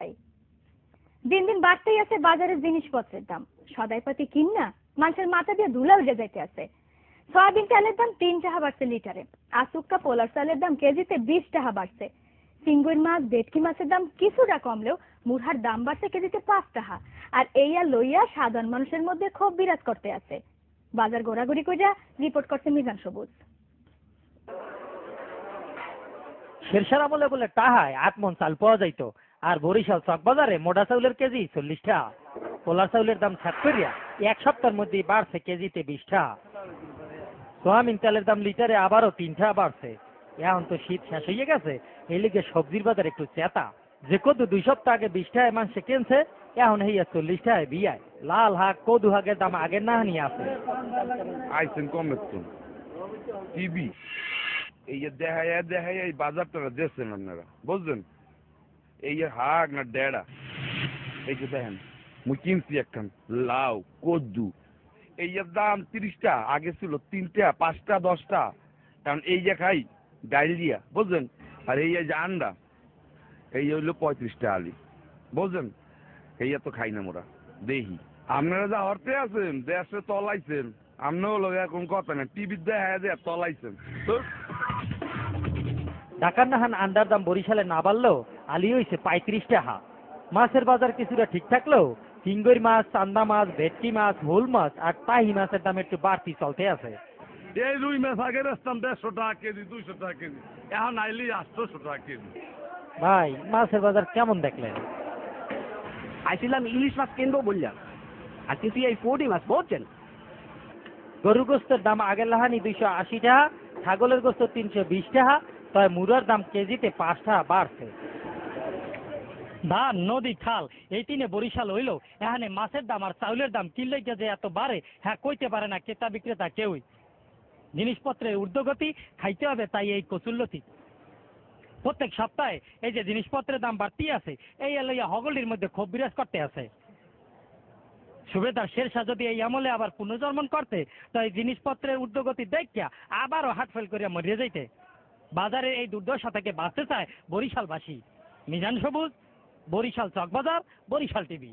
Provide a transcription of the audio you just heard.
তাই দিন দিন বাড়তেই আছে বাজারের জিনিসপত্রের দাম। সদাইপাতি কিনা মানুষের মাথা দিয়ে ধুলা উঠে যাইতে আছে। সয়াবিন তেলের দাম 3 টাকা বাড়ছে লিটারে। আসুক্কা পোলার চালের দাম কেজিতে 20 টাকা বাড়ছে। চিংড়ি মাছ ভেটকি মাছের দাম কিছুটা কমলেও মুরহার দাম বাড়ছে কেজিতে 5 টাকা। আর এইয়া লইয়া সাধারণ মানুষের মধ্যে ক্ষোভ বিরাজ করতে আছে। বাজার ঘোরাঘুরি কইরা রিপোর্ট করছে মিজান সবুজ। শেরশার আমলে বলে টাহায় 8 মণ চাল পাওয়া যাইতো, আর বরিশাল চক বাজারে মোটা চাউলের কেজি 40 টাকা। পোলার চাউলের দাম 7 এক সপ্তাহের মধ্যে বাড়ছে কেজিতে 20 টাকা। সোয়াবিন তেলের দাম লিটারে আবারও 3 টাকা বাড়ছে। এখন তো শীত শেষ হয়ে গেছে, এই লিগে সবজির বাজার একটু চেতা। যে কদু 2 সপ্তাহ আগে 20 টাকায় মানুষে কিনছে, এখন হইয়া 40 টাকায় বিয়ায়। লাল হাক কদু হাকের দাম আগের না নিয়ে আছে। আইসেন কমেছেন টিভি এই যে দেখায় এই বাজারটা দেখছেন আপনারা বুঝলেন? এই যে হাক না ডেড়া এই যে দেখেন মুই কিনছি একখান লাউ কদ্দু এই যে দাম 30 টাকা, আগে ছিল 3 টাকা 5 টাকা 10 টাকা। কারণ এই যে খাই ডাইল দিয়া বুঝলেন, আর এই যে আন্ডা এই হইলো 35 টাকা আলি বুঝলেন। এই তো খাই না মোরা দেখি আপনারা যা হরতে আছেন দেশে তলাইছেন, আপনিও লোক এখন কথা না টিভি দেখা দেয়া তলাইছেন। ঢাকার নাহান আন্ডার দাম বরিশালে না বাড়লেও আলি হইছে 35 টাকা। মাছের বাজার কিছুটা ঠিক থাকলেও চিংড়ি মাছ, চান্দা মাছ, ভেটকি মাছ, হুল মাছ আর তাহি মাছের দাম একটু বাড়তি চলতে আছে। এই রুই মাছ আগে রাস্তাম 150 টাকা কেজি 200 টাকা কেজি, এখন আইলি 800 টাকা কেজি। ভাই মাছের বাজার কেমন দেখলেন? আইছিলাম ইলিশ মাছ কিনবো বললাম, আর কিন্তু এই পোটি মাছ বলছেন। গরুর গোস্তের দাম আগের লাহানি 280 টাকা, ছাগলের গোস্ত 320 টাকা, তবে মুরার দাম কেজিতে 5 টাকা বাড়ছে। ধান নদী খাল এই তিনে বরিশাল হইল, এখানে মাছের দাম আর চাউলের দাম কিনলে যে এত বাড়ে হ্যাঁ কইতে পারে না ক্রেতা বিক্রেতা কেউই। জিনিসপত্রের ঊর্ধ্বগতি খাইতে হবে, তাই এই কচুল্লতি। প্রত্যেক সপ্তাহে এই যে জিনিসপত্রের দাম বাড়তি আছে, এই লইয়া হগলির মধ্যে ক্ষোভ বিরাজ করতে আছে। সুবেদার শেরশাহ যদি এই আমলে আবার পুনর্জন্মন করতে, তো এই জিনিসপত্রের ঊর্ধ্বগতি দেখিয়া আবারও হাট ফেল করিয়া মরিয়া যাইতে। বাজারে এই দুর্দশা থেকে বাঁচতে চায় বরিশালবাসী। মিজান সবুজ, বরিশাল চকবাজার, বরিশাল টিভি।